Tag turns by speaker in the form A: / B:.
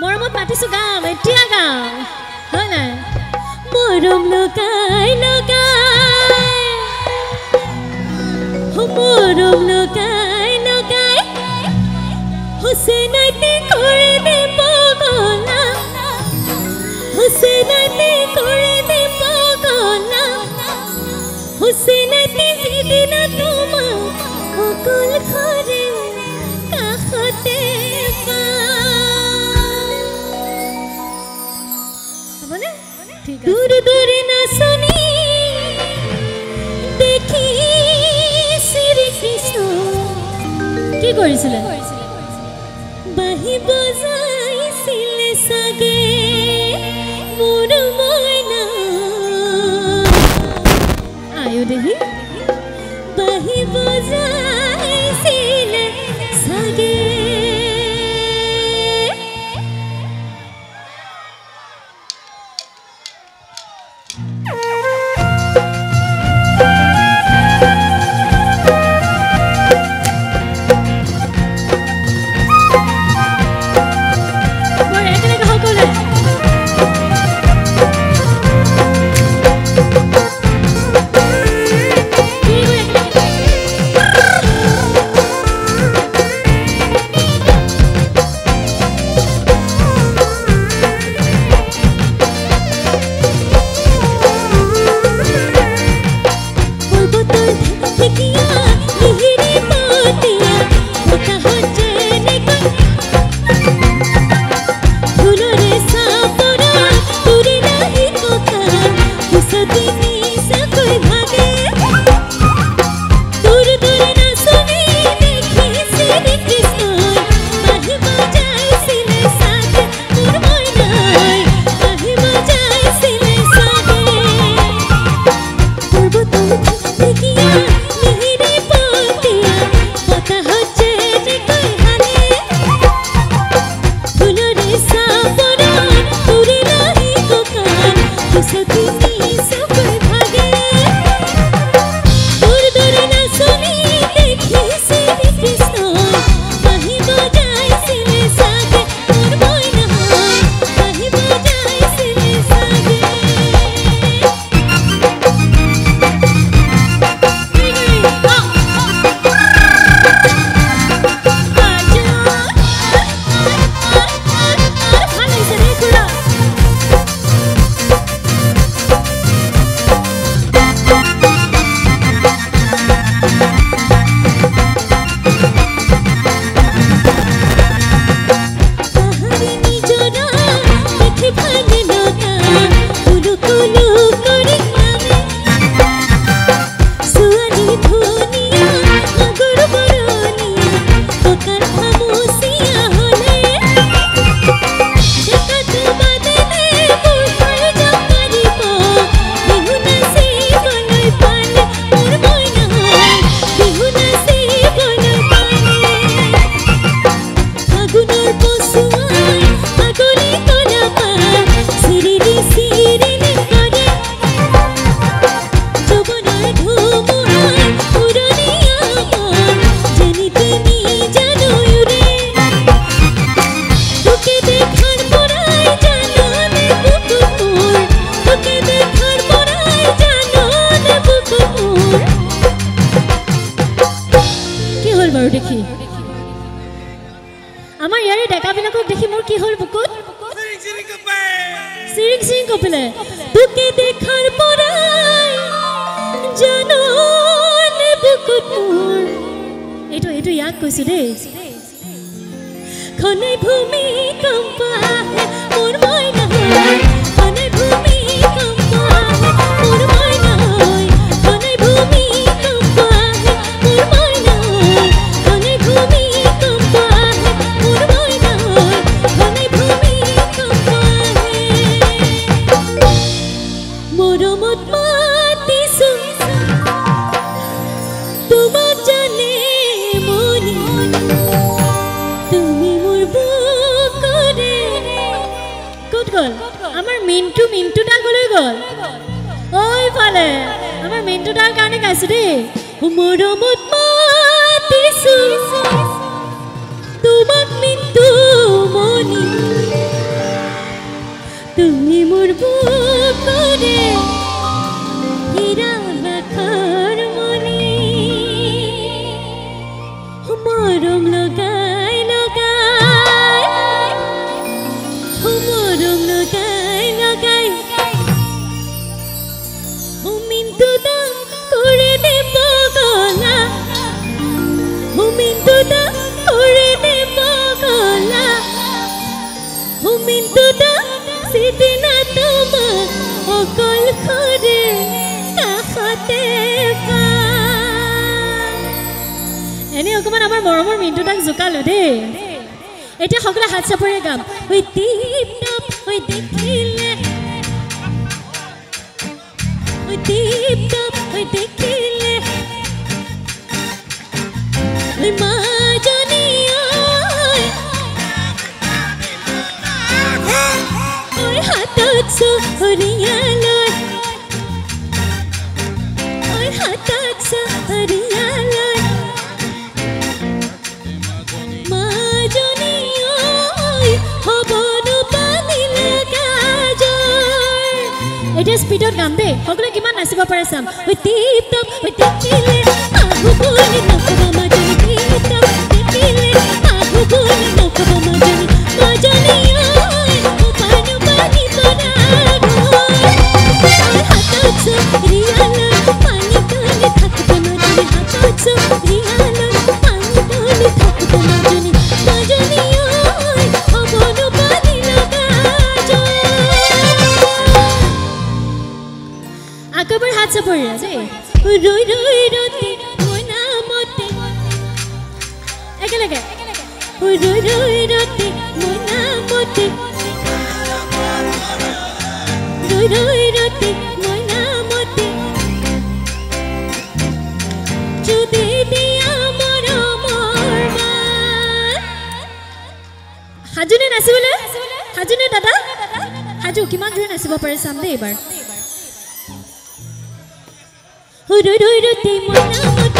A: মৰমত মাতিছো গাম এতিয়া গাম হয় নাই মৰম লগাই লগাই মৰম লগাই লগাই হুসেনাইতে করে দে পাগলা হুসেনাইতে করে দে পাগলা হুসেনাইতে দিদিনা তোমার অকল ঘরে কাষতে পাবনে ঠিক আছে দূর দূরে না শুনি দেখি শ্রী কৃষ্ণ কি কৰিছিলে বাহি বজাইছিলে সাগে মোৰ মইনা আয়ো দেহি বাহি বজাইছিলে সাগে দেখি আমাৰ ইয়াৰে ডেকাবিলাকক দেখি মোৰ কি হল বুকুত সিৰিং সিৰিং কপিলে তোকে দেখাৰ পৰাই জানন বুকুত মোৰ এইটো ইয়াক কৈছো দেই খনে ভূমি কম্পা মোৰ মইনা খনে ভূমি কম্পা মোৰ মইনা খনে ভূমি কম্পা মোৰ মইনা খনে ভূমি কম্পা মোৰ মইনা খনে ভূমি কম্পা মৰমত মাতিছো তোমাক জানে মনি তুমি মোৰ বুকুৰে ক'ত গ'ল আমাৰ মিন্টু দা গলৈ গ'ল ওই ফালে আমাৰ মিন্টু দাৰ কাৰণে গাইছো দেই মৰমত মাতিছো তোমাক মিন্টু মনি তুমি মোৰ বুকুৰে হীৰা বাখৰ মণি মৰম লগাই লগাই মৰম লগাই লগাই মিনটো দাম কৰি দে পগলা মিনটো দাম কৰি দে পগলা মিনটো দাম সিদিনা তোমাক অকল খৰে কাষতে এনে অকমান আমাৰ মৰমৰ মিনটো দাক জোকালো দেই এতিয়া সকলো হাত চাপৰি গাম ঐ টিপ টপ ঐ দেখিলে ঐ টিপ টপ ঐ দেখিলে ঐ মাজনী ঐ হাতত চহৰীয়ালৈ ঐ হাতত চহৰীয়ালৈ মাজনী হ'বনো পানী লগা জয় এতিয়া স্পীডত গাম দেই সকলোৱে কিমান নাচিব পাৰে চাম ঐ টিপ টপ ঐ দেখিলে আহু বুলি নক'ব মাজনী টিপ টপ দেখিলে আহু বুলি নক'ব মাজনী মাজনী পানী পানী পৰা হাতত চহৰীয়ালৈ পানী তলি থাকোঁতে মাজনী হাতত চহৰীয়ালৈ পানী তলি থাকোঁতে মাজনী মাজনী হ'বনো পানী লগা জয় আকবৰ হাত চাপৰি দেই ৰৈ ৰৈ ৰতি মই নামতে একেলগে ৰৈ ৰৈ ৰতি মই নামতে ৰৈ ৰৈ ৰতি মই নামতে যদি দিয়া মৰমৰ বাট সাজুনে নাচিবলৈ সাজুনে দাদা সাজু কিমান জোৰে নাচিব পাৰে চাম দেই এইবাৰ ৰৈ ৰৈ ৰতি মই নামতে